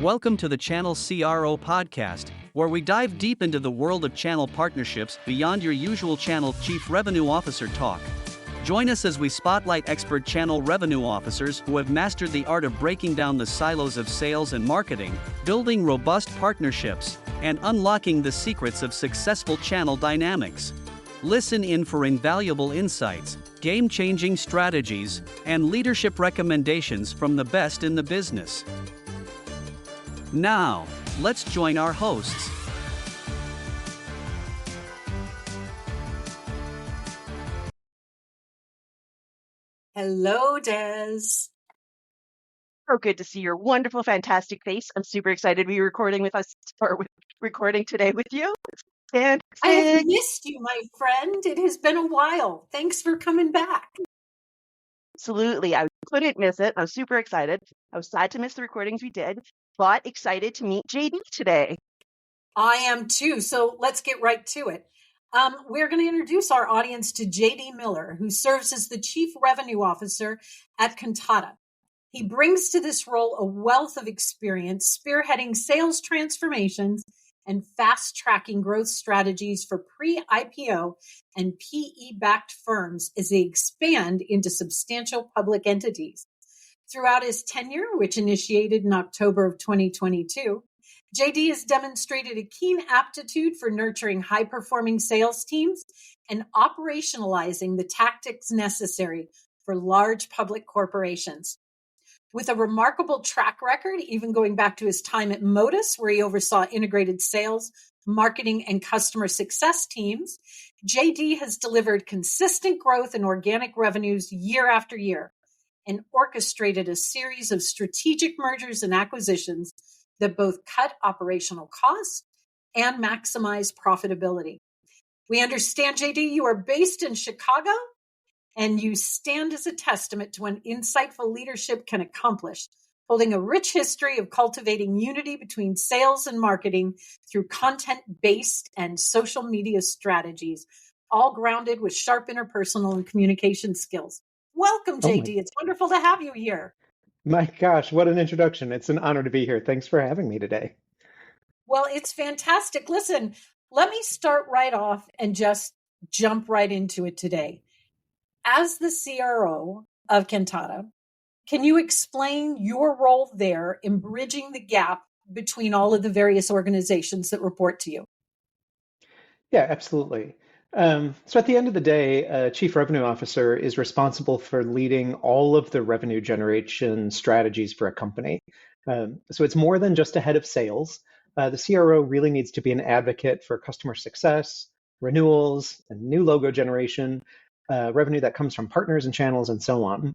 Welcome to the Channel CRO podcast, where we dive deep into the world of channel partnerships beyond your usual channel chief revenue officer talk. Join us as we spotlight expert channel revenue officers who have mastered the art of breaking down the silos of sales and marketing, building robust partnerships, and unlocking the secrets of successful channel dynamics. Listen in for invaluable insights, game-changing strategies, and leadership recommendations from the best in the business. Now, let's join our hosts. Hello, Des. So good to see your wonderful, fantastic face. I'm super excited to be recording today with you. And I have missed you, my friend. It has been a while. Thanks for coming back. Absolutely. I couldn't miss it. I was super excited. I was sad to miss the recordings we did, but excited to meet JD today. I am too. So let's get right to it. We're going to introduce our audience to JD Miller, who serves as the Chief Revenue Officer at Cantata. He brings to this role a wealth of experience spearheading sales transformations and fast-tracking growth strategies for pre-IPO and PE-backed firms as they expand into substantial public entities. Throughout his tenure, which initiated in October of 2022, JD has demonstrated a keen aptitude for nurturing high-performing sales teams and operationalizing the tactics necessary for large public corporations. With a remarkable track record, even going back to his time at Modus, where he oversaw integrated sales, marketing, and customer success teams, JD has delivered consistent growth in organic revenues year after year and orchestrated a series of strategic mergers and acquisitions that both cut operational costs and maximize profitability. We understand, JD, you are based in Chicago, and you stand as a testament to what insightful leadership can accomplish, holding a rich history of cultivating unity between sales and marketing through content-based and social media strategies, all grounded with sharp interpersonal and communication skills. Welcome, JD. It's wonderful to have you here. My gosh, what an introduction. It's an honor to be here. Thanks for having me today. Well, it's fantastic. Listen, let me start right off and just jump right into it today. As the CRO of Cantata, can you explain your role there in bridging the gap between all of the various organizations that report to you? Yeah, absolutely. So at the end of the day, a chief revenue officer is responsible for leading all of the revenue generation strategies for a company. So it's more than just a head of sales. The CRO really needs to be an advocate for customer success, renewals, and new logo generation, revenue that comes from partners and channels, and so on.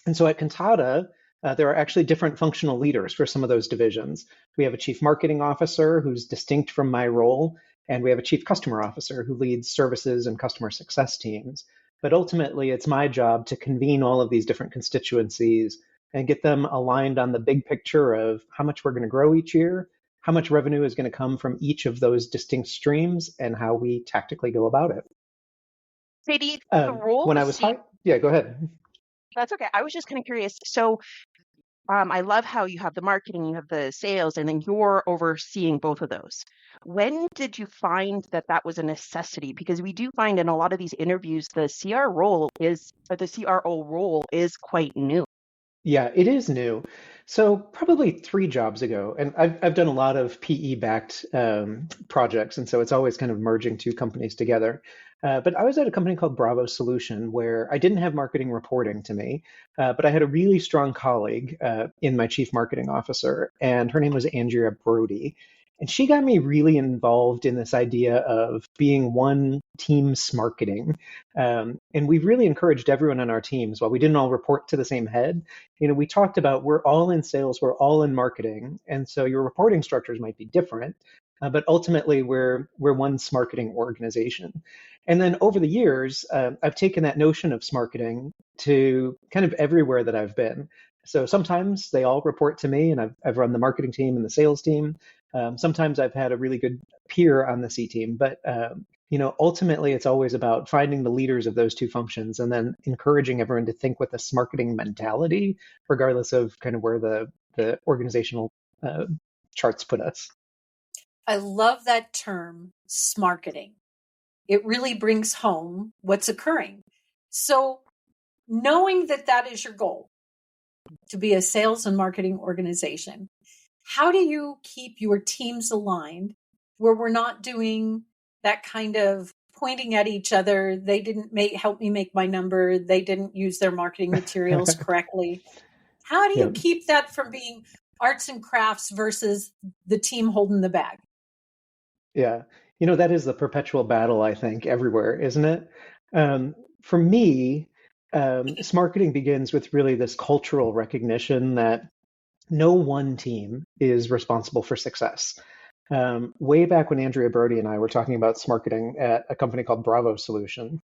And so at Cantata, there are actually different functional leaders for some of those divisions. We have a chief marketing officer who's distinct from my role, and we have a chief customer officer who leads services and customer success teams. But ultimately, it's my job to convene all of these different constituencies and get them aligned on the big picture of how much we're going to grow each year, how much revenue is going to come from each of those distinct streams, and how we tactically go about it. JD, the role when I was hired, yeah, go ahead. That's okay. I was just kind of curious. So I love how you have the marketing, you have the sales, and then you're overseeing both of those. When did you find that that was a necessity? Because we do find in a lot of these interviews, the CRO role is quite new. Yeah, it is new. So probably 3 jobs ago, and I've done a lot of PE-backed projects, and so it's always kind of merging two companies together. But I was at a company called Bravo Solution where I didn't have marketing reporting to me, but I had a really strong colleague in my chief marketing officer, and her name was Andrea Brody. And she got me really involved in this idea of being one team SMarketing. And we really encouraged everyone on our teams, while we didn't all report to the same head, we talked about we're all in sales, we're all in marketing. And so your reporting structures might be different, but ultimately we're one SMarketing organization. And then over the years, I've taken that notion of SMarketing to kind of everywhere that I've been. So sometimes they all report to me, and I've run the marketing team and the sales team. Sometimes I've had a really good peer on the C team, but ultimately it's always about finding the leaders of those two functions and then encouraging everyone to think with a SMarketing mentality, regardless of kind of where the organizational charts put us. I love that term, SMarketing. It really brings home what's occurring. So knowing that that is your goal, to be a sales and marketing organization, how do you keep your teams aligned where we're not doing that kind of pointing at each other? They didn't help me make my number. They didn't use their marketing materials correctly. How do you Yeah. keep that from being arts and crafts versus the team holding the bag? Yeah. That is the perpetual battle, I think, everywhere, isn't it? For me, SMarketing begins with really this cultural recognition that no one team is responsible for success. Way back when Andrea Brody and I were talking about SMarketing at a company called Bravo Solution,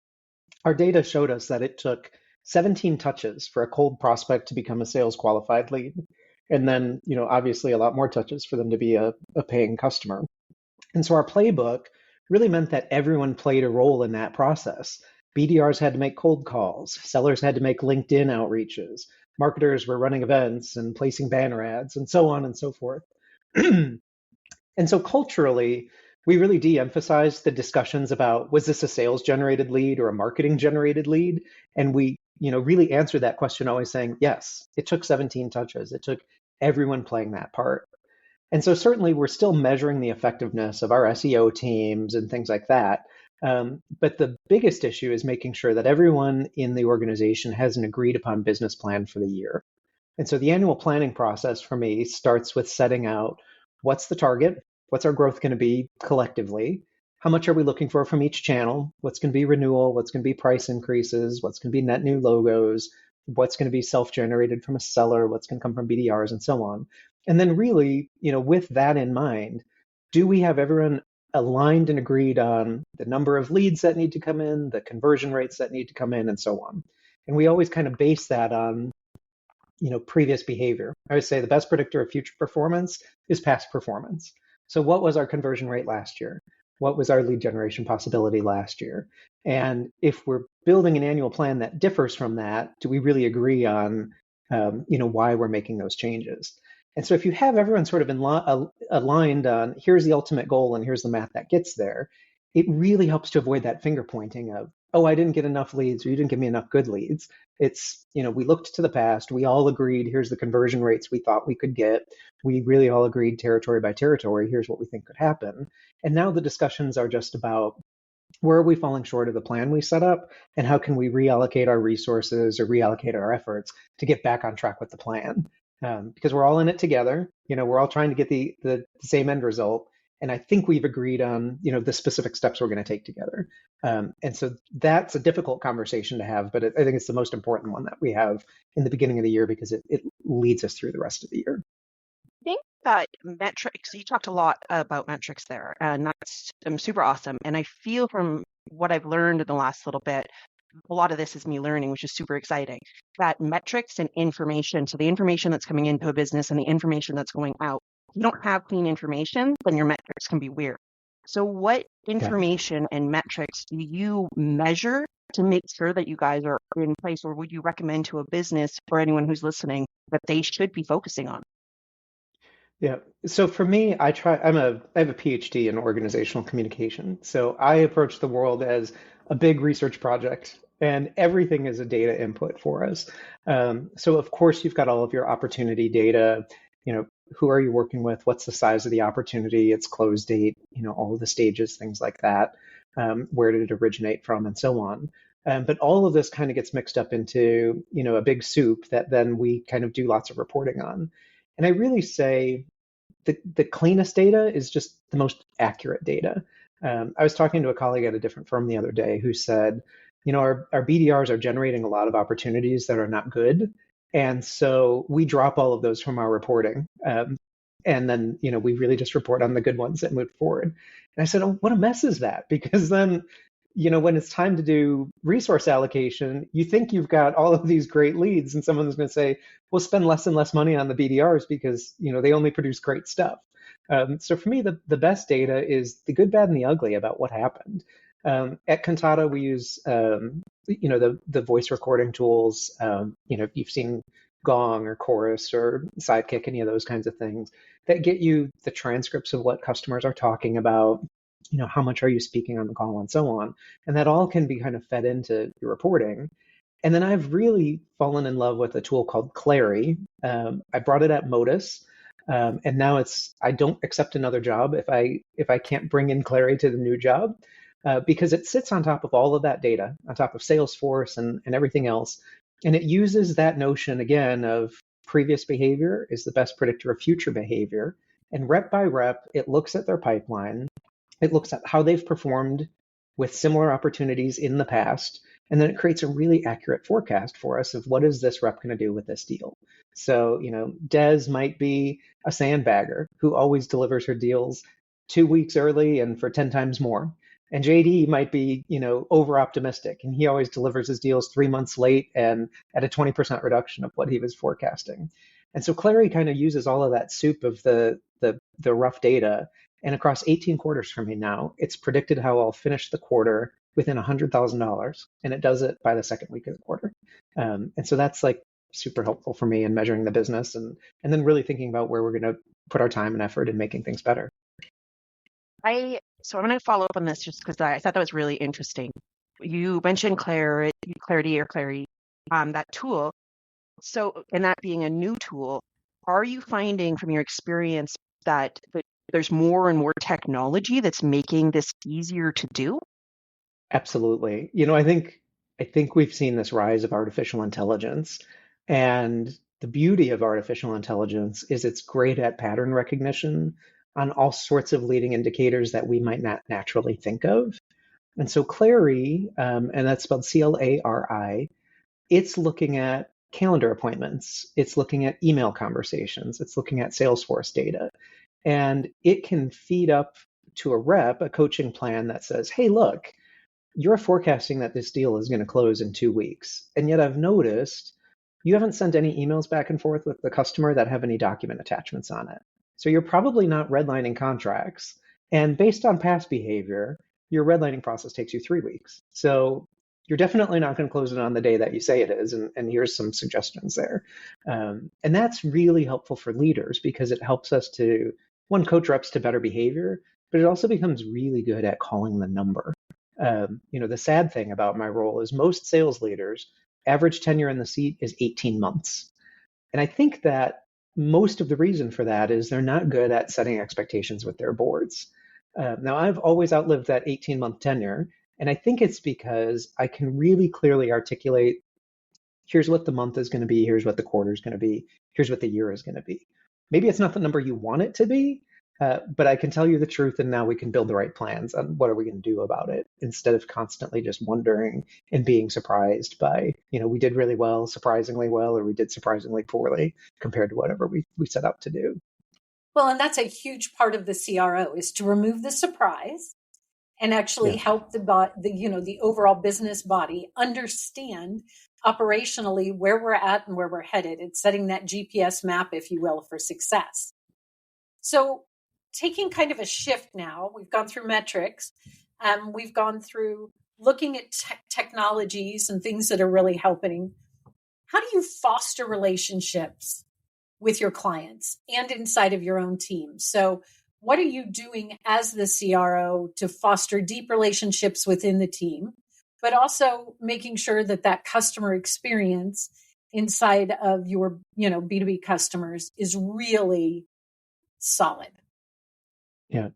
our data showed us that it took 17 touches for a cold prospect to become a sales qualified lead. And then, obviously a lot more touches for them to be a paying customer. And so our playbook really meant that everyone played a role in that process. BDRs had to make cold calls, sellers had to make LinkedIn outreaches, marketers were running events and placing banner ads, and so on and so forth. And so culturally, we really de-emphasized the discussions about, was this a sales generated lead or a marketing generated lead? And we, really answered that question always saying, yes, it took 17 touches. It took everyone playing that part. And so certainly we're still measuring the effectiveness of our SEO teams and things like that. But the biggest issue is making sure that everyone in the organization has an agreed upon business plan for the year. And so the annual planning process for me starts with setting out what's the target, what's our growth going to be collectively, how much are we looking for from each channel, what's going to be renewal, what's going to be price increases, what's going to be net new logos, what's going to be self-generated from a seller, what's going to come from BDRs, and so on. And then really, with that in mind, do we have everyone aligned and agreed on the number of leads that need to come in, the conversion rates that need to come in, and so on? And we always kind of base that on previous behavior. I would say the best predictor of future performance is past performance. So what was our conversion rate last year? What was our lead generation possibility last year? And if we're building an annual plan that differs from that, do we really agree on, why we're making those changes? And so if you have everyone sort of aligned on here's the ultimate goal and here's the math that gets there, it really helps to avoid that finger pointing of, oh, I didn't get enough leads or you didn't give me enough good leads. It's, we looked to the past, we all agreed, here's the conversion rates we thought we could get. We really all agreed territory by territory, here's what we think could happen. And now the discussions are just about where are we falling short of the plan we set up and how can we reallocate our resources or reallocate our efforts to get back on track with the plan. Because we're all in it together, we're all trying to get the same end result. And I think we've agreed on, the specific steps we're going to take together. And so that's a difficult conversation to have, but I think it's the most important one that we have in the beginning of the year because it leads us through the rest of the year. I think that metrics, you talked a lot about metrics there, and that's super awesome. And I feel from what I've learned in the last little bit, a lot of this is me learning, which is super exciting, that metrics and information, so the information that's coming into a business and the information that's going out, if you don't have clean information, then your metrics can be weird. So what information and metrics do you measure to make sure that you guys are in place, or would you recommend to a business or anyone who's listening that they should be focusing on? Yeah. So for me, I have a PhD in organizational communication. So I approach the world as a big research project and everything is a data input for us. So of course you've got all of your opportunity data, who are you working with? What's the size of the opportunity? Its close date, all of the stages, things like that. Where did it originate from and so on. But all of this kind of gets mixed up into, a big soup that then we kind of do lots of reporting on. And I really say the cleanest data is just the most accurate data. I was talking to a colleague at a different firm the other day who said, our BDRs are generating a lot of opportunities that are not good. And so we drop all of those from our reporting. And then, we really just report on the good ones that move forward. And I said, oh, what a mess is that? Because then, when it's time to do resource allocation, you think you've got all of these great leads and someone's going to say, we'll spend less and less money on the BDRs because, they only produce great stuff. So for me, the best data is the good, bad, and the ugly about what happened. At Cantata, we use, the voice recording tools. You've seen Gong or Chorus or Sidekick, any of those kinds of things that get you the transcripts of what customers are talking about, how much are you speaking on the call and so on. And that all can be kind of fed into your reporting. And then I've really fallen in love with a tool called Clari. I brought it at Modus. And now I don't accept another job if I can't bring in Clari to the new job, because it sits on top of all of that data, on top of Salesforce and everything else. And it uses that notion again of previous behavior is the best predictor of future behavior. And rep by rep, it looks at their pipeline. It looks at how they've performed with similar opportunities in the past. And then it creates a really accurate forecast for us of what is this rep going to do with this deal. So, Des might be a sandbagger who always delivers her deals 2 weeks early and for 10 times more. And JD might be, over optimistic, and he always delivers his deals 3 months late and at a 20% reduction of what he was forecasting. And so Clari kind of uses all of that soup of the rough data. And across 18 quarters for me now, it's predicted how I'll finish the quarter within $100,000, and it does it by the second week of the quarter. And so that's like super helpful for me in measuring the business and then really thinking about where we're going to put our time and effort in making things better. So I'm going to follow up on this just because I thought that was really interesting. You mentioned Clari, that tool. So, and that being a new tool, are you finding from your experience that there's more and more technology that's making this easier to do? Absolutely. I think we've seen this rise of artificial intelligence, and the beauty of artificial intelligence is it's great at pattern recognition on all sorts of leading indicators that we might not naturally think of. And so Clari, and that's spelled CLARI, it's looking at calendar appointments, it's looking at email conversations, it's looking at Salesforce data, and it can feed up to a rep a coaching plan that says, hey, look, you're forecasting that this deal is going to close in 2 weeks. And yet I've noticed you haven't sent any emails back and forth with the customer that have any document attachments on it. So you're probably not redlining contracts. And based on past behavior, your redlining process takes you 3 weeks. So you're definitely not going to close it on the day that you say it is. And here's some suggestions there. And that's really helpful for leaders because it helps us to, one, coach reps to better behavior, but it also becomes really good at calling the number. The sad thing about my role is most sales leaders, average tenure in the seat is 18 months. And I think that most of the reason for that is they're not good at setting expectations with their boards. Now, I've always outlived that 18-month tenure, and I think it's because I can really clearly articulate, here's what the month is going to be, here's what the quarter is going to be, here's what the year is going to be. Maybe it's not the number you want it to be, but I can tell you the truth, and now we can build the right plans on what are we going to do about it, instead of constantly just wondering and being surprised by, we did really well, surprisingly well, or we did surprisingly poorly compared to whatever we set out to do. Well, and that's a huge part of the CRO is to remove the surprise and actually help the overall business body understand operationally where we're at and where we're headed. It's setting that GPS map, if you will, for success. So taking kind of a shift now, we've gone through metrics, we've gone through looking at technologies and things that are really helping. How do you foster relationships with your clients and inside of your own team? So what are you doing as the CRO to foster deep relationships within the team, but also making sure that that customer experience inside of your, B2B customers is really solid? Yeah.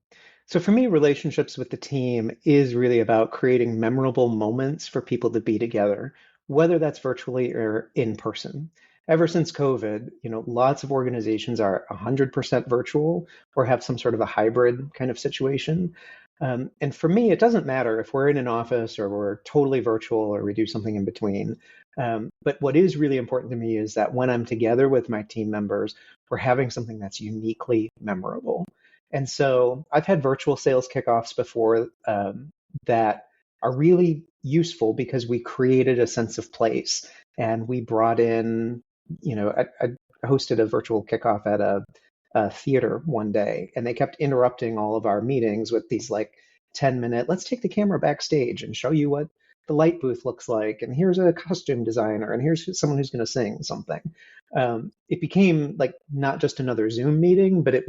So for me, relationships with the team is really about creating memorable moments for people to be together, whether that's virtually or in person. Ever since COVID, lots of organizations are 100% virtual or have some sort of a hybrid kind of situation. And for me, it doesn't matter if we're in an office or we're totally virtual or we do something in between. But what is really important to me is that when I'm together with my team members, we're having something that's uniquely memorable. And so I've had virtual sales kickoffs before that are really useful because we created a sense of place and we brought in, I hosted a virtual kickoff at a theater one day, and they kept interrupting all of our meetings with these 10-minute, let's take the camera backstage and show you what the light booth looks like, and here's a costume designer, and here's someone who's going to sing something. It became like not just another Zoom meeting, but it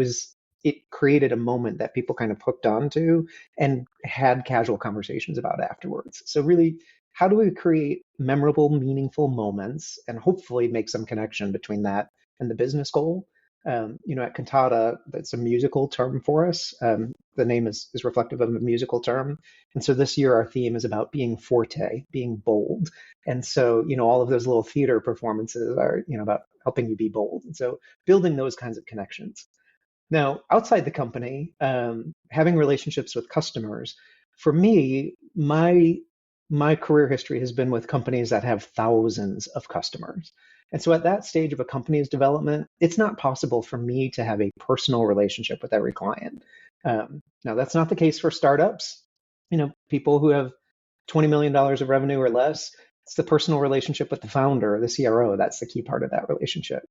created a moment that people kind of hooked onto and had casual conversations about afterwards. So really, how do we create memorable, meaningful moments and hopefully make some connection between that and the business goal? At Cantata, that's a musical term for us. The name is reflective of a musical term. And so this year, our theme is about being forte, being bold. And so, all of those little theater performances are, about helping you be bold. And so building those kinds of connections. Now, outside the company, having relationships with customers, for me, my career history has been with companies that have thousands of customers. And so at that stage of a company's development, it's not possible for me to have a personal relationship with every client. Now, that's not the case for startups. People who have $20 million of revenue or less, it's the personal relationship with the founder or the CRO. That's the key part of that relationship.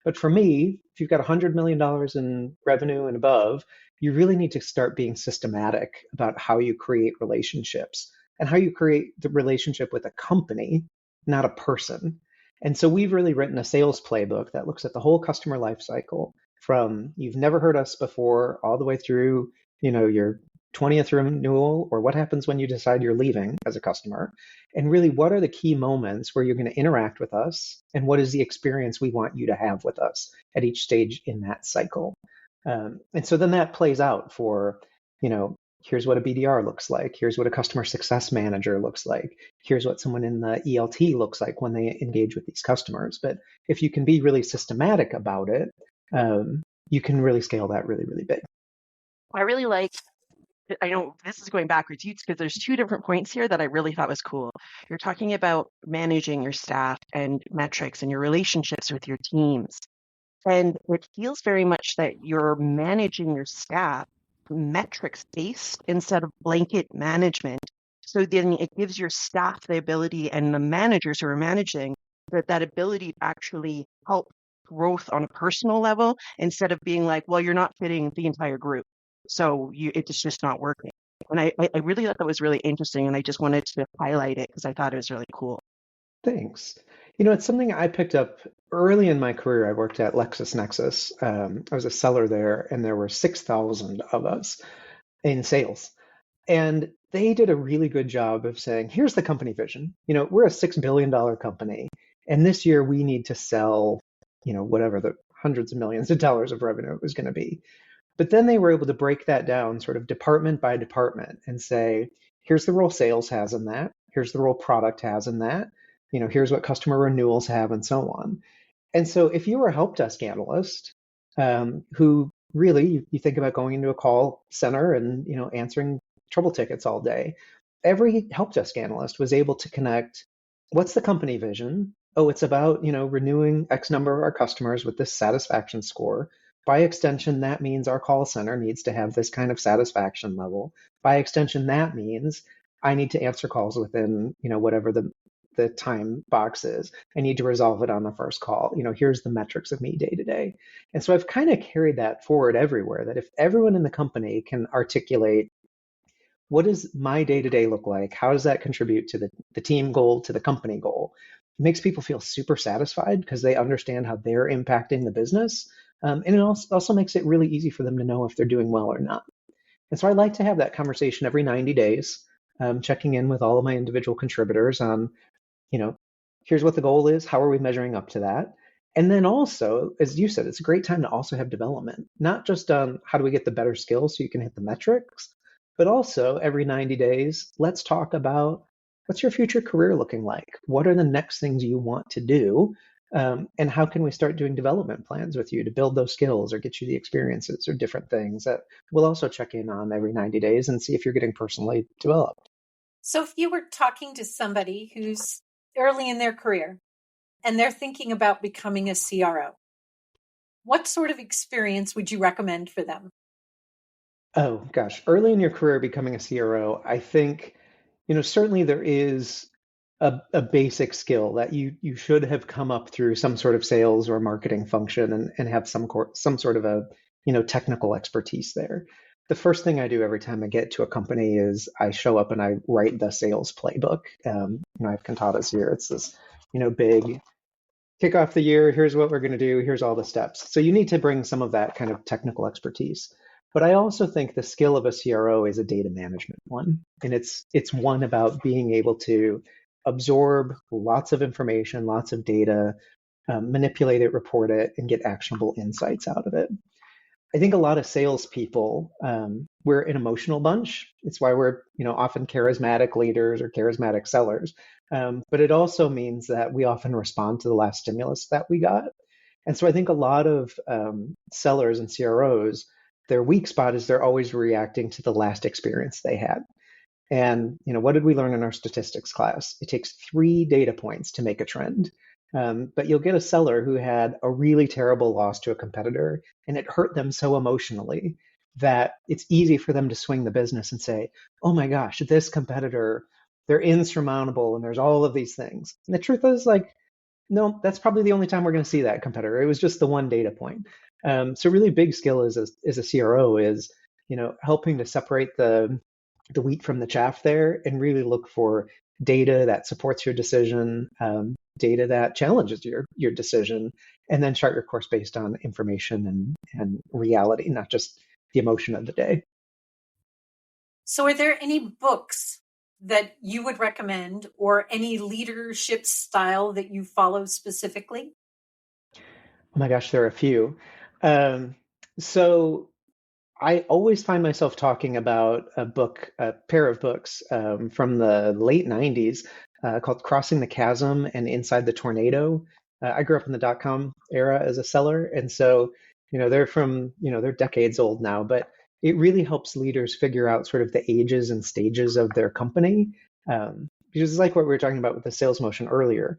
But for me, if you've got $100 million in revenue and above, you really need to start being systematic about how you create relationships and how you create the relationship with a company, not a person. And so we've really written a sales playbook that looks at the whole customer life cycle from you've never heard us before all the way through, your 20th renewal, or what happens when you decide you're leaving as a customer, and really what are the key moments where you're going to interact with us, and what is the experience we want you to have with us at each stage in that cycle. And so then that plays out for, here's what a BDR looks like, here's what a customer success manager looks like, here's what someone in the ELT looks like when they engage with these customers. But if you can be really systematic about it, you can really scale that really, really big. I really like, I know this is going backwards because there's two different points here that I really thought was cool. You're talking about managing your staff and metrics and your relationships with your teams. And it feels very much that you're managing your staff metrics based instead of blanket management. So then it gives your staff the ability and the managers who are managing that ability to actually help growth on a personal level instead of being like, well, you're not fitting the entire group. So it's just not working. And I really thought that was really interesting. And I just wanted to highlight it because I thought it was really cool. Thanks. It's something I picked up early in my career. I worked at LexisNexis. I was a seller there, and there were 6,000 of us in sales. And they did a really good job of saying, here's the company vision. We're a $6 billion company, and this year we need to sell, whatever the hundreds of millions of dollars of revenue it was going to be. But then they were able to break that down sort of department by department and say, here's the role sales has in that. Here's the role product has in that. Here's what customer renewals have, and so on. And so if you were a help desk analyst, who really, you think about going into a call center and, answering trouble tickets all day, every help desk analyst was able to connect, what's the company vision? Oh, it's about, renewing X number of our customers with this satisfaction score. By extension, that means our call center needs to have this kind of satisfaction level. By extension, that means I need to answer calls within, whatever the time box is. I need to resolve it on the first call. Here's the metrics of me day to day. And so I've kind of carried that forward everywhere, that if everyone in the company can articulate, what does my day to day look like? How does that contribute to the team goal, to the company goal? It makes people feel super satisfied because they understand how they're impacting the business. And it also makes it really easy for them to know if they're doing well or not. And so I like to have that conversation every 90 days, checking in with all of my individual contributors on, here's what the goal is. How are we measuring up to that? And then also, as you said, it's a great time to also have development, not just on how do we get the better skills so you can hit the metrics, but also every 90 days, let's talk about what's your future career looking like? What are the next things you want to do? And how can we start doing development plans with you to build those skills or get you the experiences or different things that we'll also check in on every 90 days and see if you're getting personally developed. So if you were talking to somebody who's early in their career and they're thinking about becoming a CRO, what sort of experience would you recommend for them? Oh, gosh. Early in your career becoming a CRO, I think, certainly there is a basic skill that you should have come up through some sort of sales or marketing function and have some sort of a, technical expertise there. the first thing I do every time I get to a company is I show up and I write the sales playbook. I have cantatas here. It's this, big kick off the year. Here's what we're going to do. Here's all the steps. So you need to bring some of that kind of technical expertise. But I also think the skill of a CRO is a data management one. And it's one about being able to absorb lots of information, lots of data, manipulate it, report it, and get actionable insights out of it. I think a lot of salespeople, we're an emotional bunch. It's why we're, often charismatic leaders or charismatic sellers. But it also means that we often respond to the last stimulus that we got. And so I think a lot of sellers and CROs, their weak spot is they're always reacting to the last experience they had. And what did we learn in our statistics class? It takes 3 data points to make a trend. But you'll get a seller who had a really terrible loss to a competitor, and it hurt them so emotionally that it's easy for them to swing the business and say, oh my gosh, this competitor, they're insurmountable, and there's all of these things. And the truth is, no, that's probably the only time we're going to see that competitor. It was just the one data point. So really big skill as a CRO is, helping to separate the wheat from the chaff there and really look for data that supports your decision, data that challenges your decision, and then chart your course based on information and reality, not just the emotion of the day. So are there any books that you would recommend or any leadership style that you follow specifically? Oh my gosh, there are a few. So I always find myself talking about a pair of books from the late 90s called Crossing the Chasm and Inside the Tornado. I grew up in the dot-com era as a seller. And so, they're decades old now, but it really helps leaders figure out sort of the ages and stages of their company. Because it's like what we were talking about with the sales motion earlier.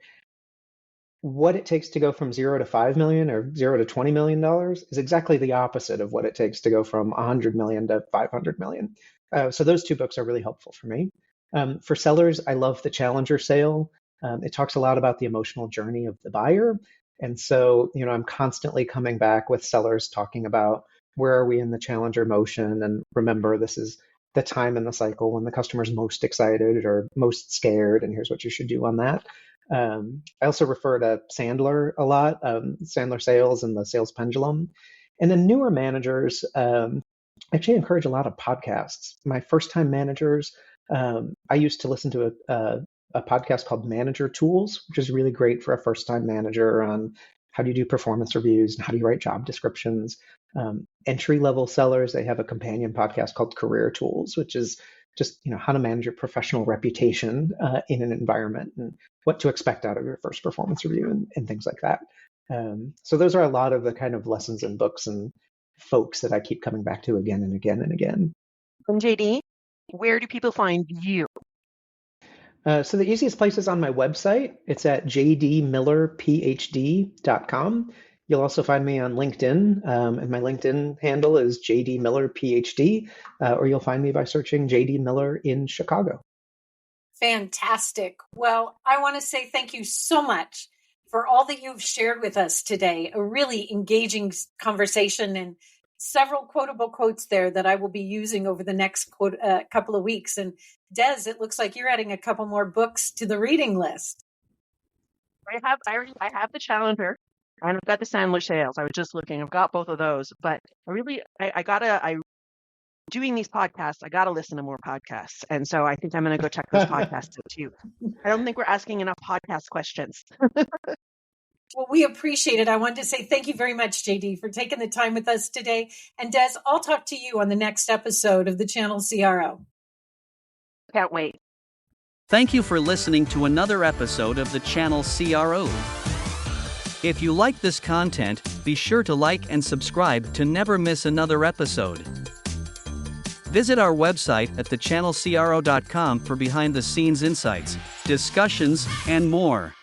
What it takes to go from 0 to 5 million or 0 to $20 million is exactly the opposite of what it takes to go from 100 million to 500 million. So those 2 books are really helpful for me. For sellers, I love The Challenger Sale. It talks a lot about the emotional journey of the buyer. And so, I'm constantly coming back with sellers talking about where are we in the challenger motion. And remember, this is the time in the cycle when the customer's most excited or most scared. And here's what you should do on that. I also refer to Sandler a lot, Sandler Sales and the Sales Pendulum. And then newer managers actually encourage a lot of podcasts. My first-time managers, I used to listen to a podcast called Manager Tools, which is really great for a first-time manager on how do you do performance reviews and how do you write job descriptions. Entry-level sellers, they have a companion podcast called Career Tools, which is just how to manage your professional reputation in an environment and what to expect out of your first performance review and things like that. So those are a lot of the kind of lessons and books and folks that I keep coming back to again and again and again. And JD, where do people find you? So the easiest place is on my website. It's at jdmillerphd.com. You'll also find me on LinkedIn, and my LinkedIn handle is JD Miller PhD, or you'll find me by searching JD Miller in Chicago. Fantastic. Well, I want to say thank you so much for all that you've shared with us today. A really engaging conversation and several quotable quotes there that I will be using over the next couple of weeks. And Des, it looks like you're adding a couple more books to the reading list. I have the Challenger. And I've got the Sandler Sales. I was just looking. I've got both of those. But doing these podcasts, I gotta listen to more podcasts. And so I think I'm gonna go check those podcasts out too. I don't think we're asking enough podcast questions. Well, we appreciate it. I wanted to say thank you very much, JD, for taking the time with us today. And Des, I'll talk to you on the next episode of the Channel CRO. Can't wait. Thank you for listening to another episode of the Channel CRO. If you like this content, be sure to like and subscribe to never miss another episode. Visit our website at thechannelcro.com for behind-the-scenes insights, discussions, and more.